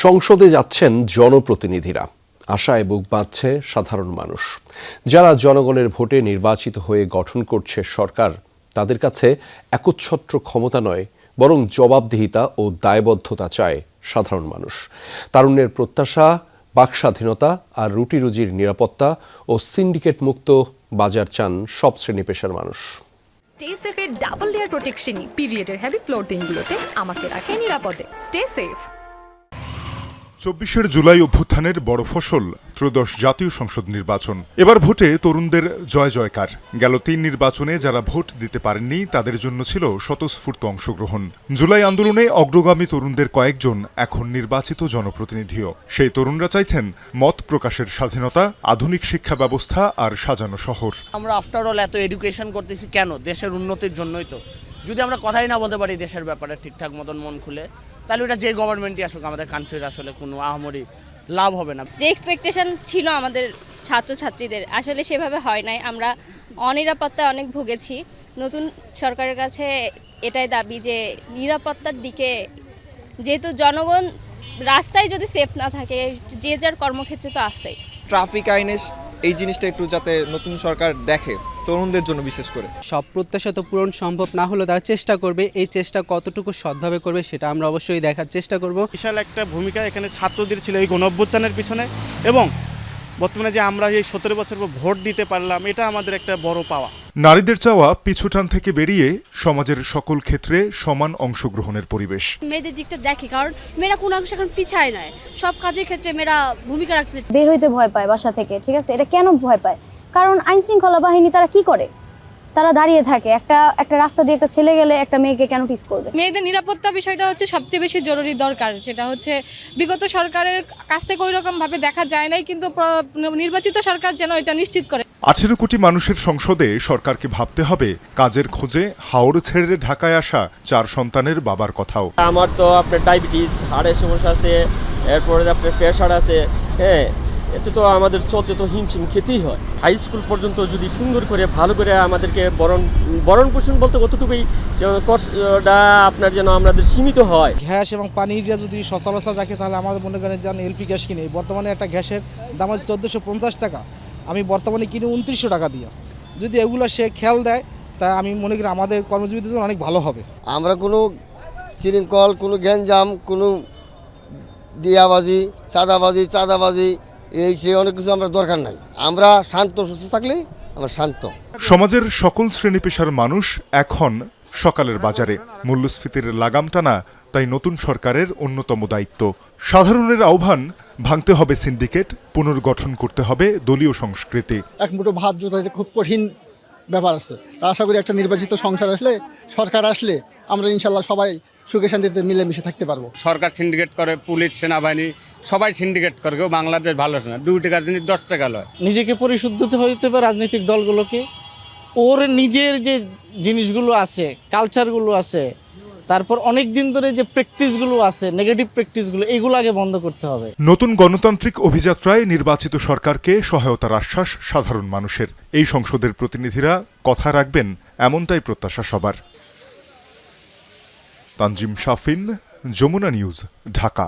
সংসদে যাচ্ছেন জনপ্রতিনিধিরা, আশায় বুক বাঁধছে সাধারণ মানুষ। যারা জনগণের ভোটে নির্বাচিত হয়ে গঠন করছে সরকার, তাদের কাছে একচ্ছত্র ক্ষমতা নয়, বরং জবাবদিহিতা ও দায়বদ্ধতা চায় সাধারণ মানুষ। তারুণ্যের প্রত্যাশা, বাকস্বাধীনতা আর রুটি রুজির নিরাপত্তা ও সিন্ডিকেট মুক্ত বাজার চান সব শ্রেণী পেশার মানুষ। স্টে সেফের ডাবল লেয়ার প্রোটেকশনই পিরিয়ডের হেভি ফ্লোর দিনগুলোতে আমাকে রাখে নিরাপদে। Stay safe. ২৪ জুলাই অভ্যুত্থানের বড় ফসল ত্রয়োদশ জাতীয় সংসদ নির্বাচন। এবার ভোটে তরুণদের জয় জয়কার। গেল ৩ নির্বাচনে যারা ভোট দিতে পারেননি তাদের জন্য ছিল স্বতঃস্ফূর্ত অংশগ্রহণ। জুলাই আন্দোলনে অগ্রগামী তরুণদের কয়েকজন এখন নির্বাচিত জনপ্রতিনিধিও। সেই তরুণরা চাইছেন মত প্রকাশের স্বাধীনতা, আধুনিক শিক্ষা ব্যবস্থা আর সাজানো শহর। আমরা আফটার অল এত এডুকেশন করতেছি কেন? দেশের উন্নতির জন্যই তো। যদি আমরা কথাই না বলতে পারি দেশের ব্যাপারে ঠিকঠাক মতন মন খুলে, তাহলে ওটা যে গভর্নমেন্টই আসুক আমাদের কান্ট্রির আসলে কোনো আহামরি লাভ হবে না। যে এক্সপেকটেশন ছিল আমাদের ছাত্রছাত্রীদের আসলে সেভাবে হয় নাই। আমরা অনিরাপত্তায় অনেক ভুগেছি। নতুন সরকারের কাছে এটাই দাবি যে নিরাপত্তার দিকে, যেহেতু জনগণ রাস্তায় যদি সেফ না থাকে, যে যার কর্মক্ষেত্রে তো আছেই। ট্রাফিক আইনে এই জিনিসটা একটু যাতে নতুন সরকার দেখে, তরুণদের জন্য বিশেষ করে। সব প্রত্যাশা তো পূরণ সম্ভব না হলেও তারা চেষ্টা করবে। এই চেষ্টা কতটুকু সৎভাবে করবে সেটা আমরা অবশ্যই দেখার চেষ্টা করব। বিশাল একটা ভূমিকা এখানে ছাত্রদের ছিল এই গণঅভ্যুত্থানের পিছনে, এবং বর্তমানে যে আমরা এই 17 বছর পর ভোট দিতে পারলাম, এটা আমাদের একটা বড় পাওয়া। নারীদের চাওয়া পিছুটান থেকে বেরিয়ে সমাজের সকল ক্ষেত্রে সমান অংশগ্রহণের পরিবেশ। মেয়েদের দিকটা দেখে, কারণ মেয়েরা কোনো অংশ এখন পিছায় নয়, সব কাজের ক্ষেত্রে মেয়েরা ভূমিকা রাখছে। বের হইতে ভয় পায় বাসা থেকে, ঠিক আছে? এটা কেন ভয় পায়? কারণ আইন শৃঙ্খলা বাহিনী তারা কি করে? তারা দাঁড়িয়ে থাকে। একটা রাস্তা দিয়ে একটা ছেলে গেলে একটা মেয়েকে কেন টিস করবে? মেয়েদের নিরাপত্তা বিষয়টা হচ্ছে সবচেয়ে বেশি জরুরি দরকার। সেটা হচ্ছে বিগত সরকারের কাছ থেকে ওই রকম ভাবে দেখা যায় নাই, কিন্তু নির্বাচিত সরকার যেন এটা নিশ্চিত করে। 18 কোটি মানুষের সংসদে সরকারকে ভাবতে হবে কাজের খোঁজে হাওড় ছেড়ে ঢাকায় আসা 4 সন্তানের বাবার কথাও। আমার তো আপনার ডায়াবেটিস, হাড়ের সমস্যা আছে, এরপরে আপনার প্রেশার আছে। হ্যাঁ, এতে তো আমাদের চলতে তো হিমশিম খেতেই হয়। হাই স্কুল পর্যন্ত যদি সুন্দর করে ভালো করে আমাদেরকে বরণ পোষণ বলতে কতটুকুই কষ্টটা আপনার যেন আমাদের সীমিত হয়। গ্যাস এবং পানির যদি সচরাচর রাখে, তাহলে আমাদের মনে করেন যে এলপি গ্যাস কিনে বর্তমানে একটা গ্যাসের দাম হচ্ছে 1450 টাকা, আমি বর্তমানে কিনে 2900 টাকা দিয়ে। যদি এগুলো সে খেয়াল দেয়, তাই আমি মনে করি আমাদের কর্মজীবীদের জন্য অনেক ভালো হবে। আমরা কোনো শৃঙ্খল, কোনো গ্যাঞ্জাম, কোনো দিয়াবাজি, চাঁদাবাজি এই সে অনেক কিছু আমরা দরকার নাই। আমরা শান্ত সুস্থ থাকলেই আমরা শান্ত। সমাজের সকল শ্রেণী পেশার মানুষ এখন সকালের বাজারে। মূল্যস্ফীতির লাগাম টানা তাই নতুন সরকারের অন্যতম দায়িত্ব। সাধারণের আহ্বান, ভাঙতে হবে সিন্ডিকেট, পুনর্গঠন করতে হবে দলীয় সংস্কৃতি। এক মুঠো ভাত জোটাতে খুব কঠিন ব্যাপার আছে। আশা করি একটা নির্বাচিত সরকার আসলে আমরা ইনশাল্লাহ সবাই সুখে শান্তিতে মিলেমিশে থাকতে পারবো। সরকার সিন্ডিকেট করে, পুলিশ, সেনাবাহিনী সবাই সিন্ডিকেট করে। কেউ বাংলাদেশ ভালো না, 2 টাকার জিনিস 10 টাকা লয়। নিজেকে পরিশুদ্ধ হতে হবে রাজনৈতিক দলগুলোকে। ওর নিজের যে জিনিসগুলো আছে, কালচারগুলো আছে, তারপর অনেক দিন ধরে যে প্র্যাকটিসগুলো আছে, নেগেটিভ প্র্যাকটিসগুলো, এগুলো আগে বন্ধ করতে হবে। নতুন গণতান্ত্রিক অভিযাত্রায় নির্বাচিত সরকারকে সহায়তার আশ্বাস সাধারণ মানুষের। এই সংসদের প্রতিনিধিরা কথা রাখবেন, এমনটাই প্রত্যাশা সবার। তানজিম শাফিন, যমুনা নিউজ, ঢাকা।